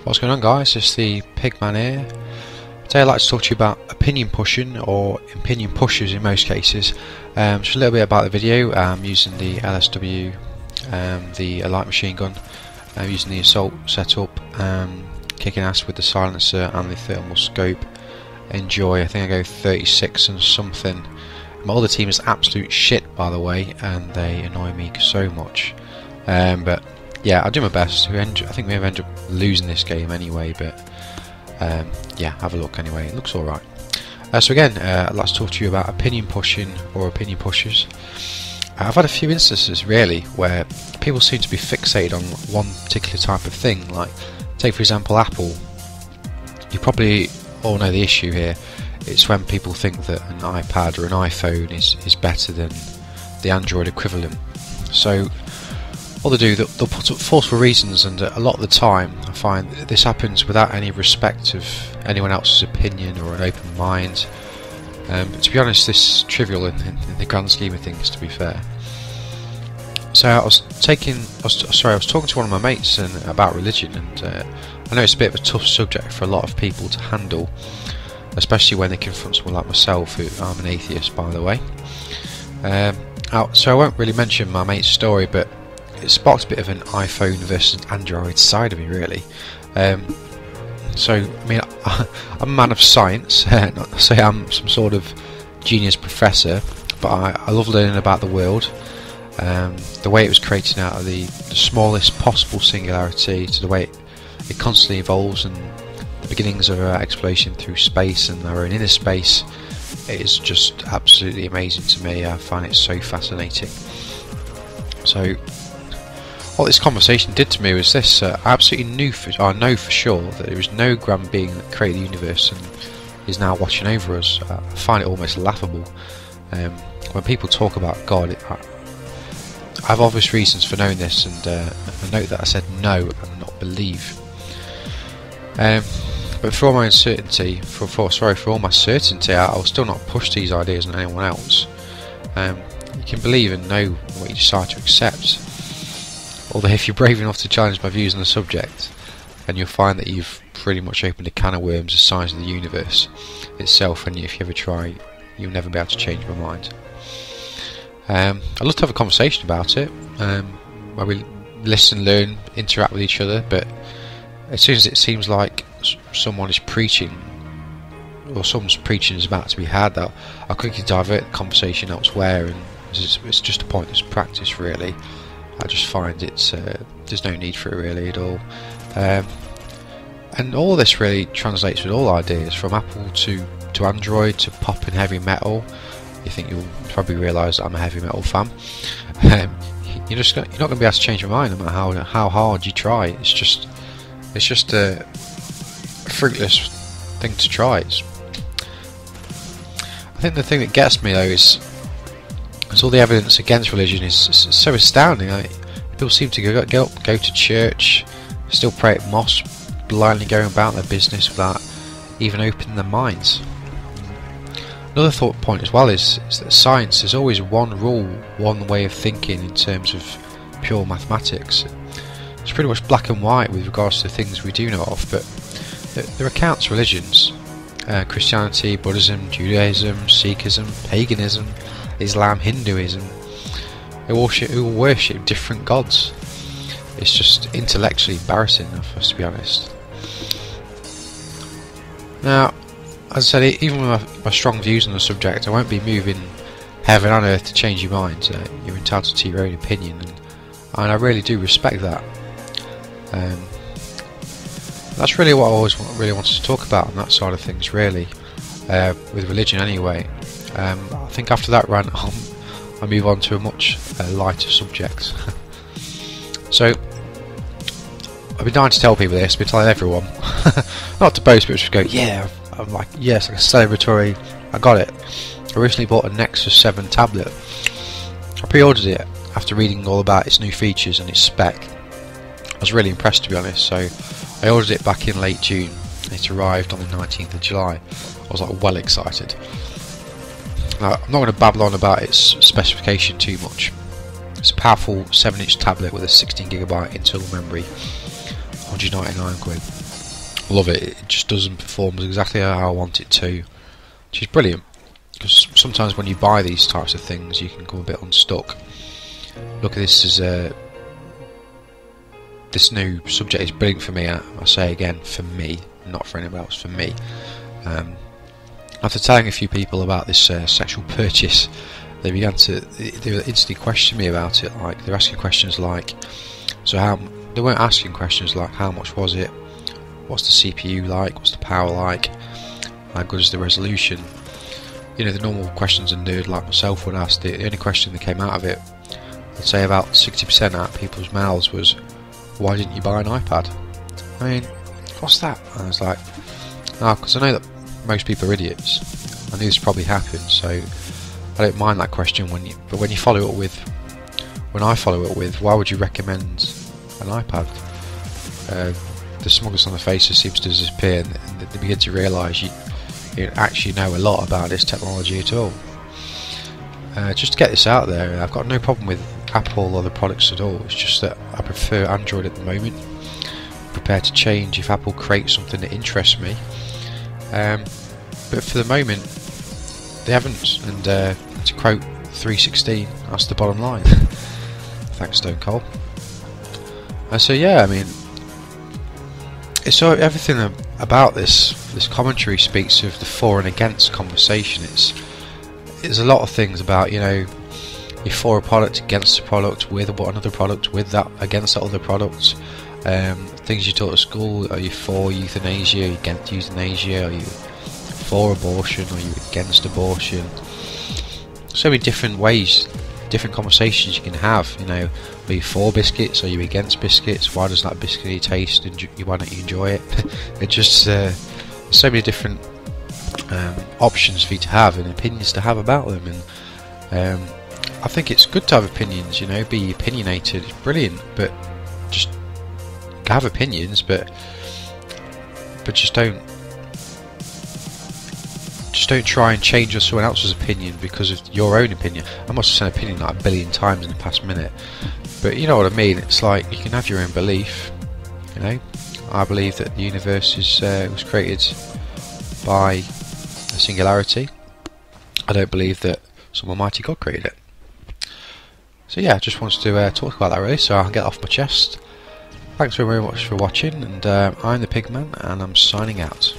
What's going on, guys? It's the Pigman here. Today I'd like to talk to you about opinion pushing, or opinion pushers in most cases. Just a little bit about the video. I'm using the LSW, the light machine gun. I'm using the assault setup, kicking ass with the silencer and the thermal scope. Enjoy. I think I go 36 and something. My other team is absolute shit, by the way, and they annoy me so much. But yeah, I'll do my best. I think we end up losing this game anyway, but yeah, have a look anyway. It looks alright. So again, I'd like to talk to you about opinion pushing or opinion pushers. I've had a few instances really where people seem to be fixated on one particular type of thing. Like, take for example Apple. You probably all know the issue here. It's when people think that an iPad or an iPhone is better than the Android equivalent. So what they do, they'll put up forceful reasons, and a lot of the time I find this happens without any respect of anyone else's opinion or an open mind. But to be honest, this is trivial in the grand scheme of things, to be fair. So I was talking to one of my mates about religion, and I know it's a bit of a tough subject for a lot of people to handle, especially when they confront someone like myself, who I'm an atheist, by the way. So I won't really mention my mate's story, but it sparked a bit of an iPhone versus Android side of me, really. So, I mean, I'm a man of science, not to say I'm some sort of genius professor, but I love learning about the world. The way it was created out of the smallest possible singularity to the way it constantly evolves, and the beginnings of our exploration through space and our own inner space. It is just absolutely amazing to me. I find it so fascinating. So what this conversation did to me was this: I absolutely I know for sure that there is no grand being that created the universe and is now watching over us. I find it almost laughable when people talk about God. I have obvious reasons for knowing this, and I note that I said no and not believe. But for all my uncertainty, for all my certainty, I will still not push these ideas on anyone else. You can believe and know what you decide to accept. Although if you're brave enough to challenge my views on the subject, then you'll find that you've pretty much opened a can of worms the size of the universe itself, and if you ever try, you'll never be able to change my mind. I'd love to have a conversation about it, where we listen, learn, interact with each other, but as soon as it seems like someone is preaching, or someone's preaching is about to be had, I'll quickly divert the conversation elsewhere, and it's just a pointless practice, really. I just find there's no need for it really at all. And all this really translates with all ideas, from Apple to Android to pop and heavy metal. You think you'll probably realise that I'm a heavy metal fan. You're not going to be able to change my mind no matter how hard you try. It's just a fruitless thing to try. I think the thing that gets me though is all the evidence against religion is so astounding. People seem to go to church, still pray at mosque, blindly going about their business without even opening their minds. Another thought point as well is that science is always one rule, one way of thinking in terms of pure mathematics. It's pretty much black and white with regards to things we do know of, but there are countless religions: Christianity, Buddhism, Judaism, Sikhism, paganism, Islam, Hinduism, who worship different gods. It's just intellectually embarrassing for us, to be honest. Now, as I said, even with my strong views on the subject, I won't be moving heaven and earth to change your mind. You're entitled to your own opinion, and I really do respect that. That's really what I always really wanted to talk about on that side of things, really, with religion anyway. I think after that rant I'll move on to a much lighter subject. So I've been dying to tell people this, I've been telling everyone, not to boast but just go, yeah, I'm like, yes, like a celebratory, I got it. I recently bought a Nexus 7 tablet. I pre-ordered it after reading all about its new features and its spec. I was really impressed, to be honest, so I ordered it back in late June. It arrived on the 19th of July. I was like well excited. Now, I'm not going to babble on about its specification too much. It's a powerful 7-inch tablet with a 16GB internal memory, 199 quid. love it. It just doesn't perform exactly how I want it to, which is brilliant. Because sometimes when you buy these types of things, you can come a bit unstuck. Look at this as this new subject is brilliant for me. I say again, for me, not for anyone else. For me. After telling a few people about this sexual purchase, they began to they instantly question me about it. Like they're asking questions like, so how? They weren't asking questions like how much was it, what's the CPU like, what's the power like, how good is the resolution. You know, the normal questions a nerd like myself would ask. The only question that came out of it, I'd say about 60% out of people's mouths was, why didn't you buy an iPad? I mean, what's that? And I was like, oh, because I know that most people are idiots. I knew this probably happened, so I don't mind that question. But when you follow it with, when I follow it with, why would you recommend an iPad? The smugness on the faces seems to disappear, and they begin to realise you don't actually know a lot about this technology at all. Just to get this out there, I've got no problem with Apple or the products at all. It's just that I prefer Android at the moment. I'm prepared to change if Apple creates something that interests me. But for the moment, they haven't. And to quote 316, that's the bottom line. Thanks, Stone Cold. So yeah, I mean, so everything about this commentary speaks of the for and against conversation. It's a lot of things about, you know, you're for a product, against a product, with another product, with that, against that other product. Things you taught at school, are you for euthanasia, are you against euthanasia, are you for abortion, are you against abortion? So many different ways, different conversations you can have. You know, are you for biscuits, are you against biscuits, why does that biscuit taste, and why don't you enjoy it? It's just there's so many different options for you to have and opinions to have about them, and I think it's good to have opinions, you know, be opinionated, it's brilliant, but just have opinions, but just don't try and change someone else's opinion because of your own opinion. I must have said opinion like a billion times in the past minute, but you know what I mean. It's like you can have your own belief, you know. I believe that the universe was created by a singularity. I don't believe that some almighty God created it. So yeah, just wanted to talk about that really, so I'll get off my chest. Thanks very much for watching, and I'm the Pigman, and I'm signing out.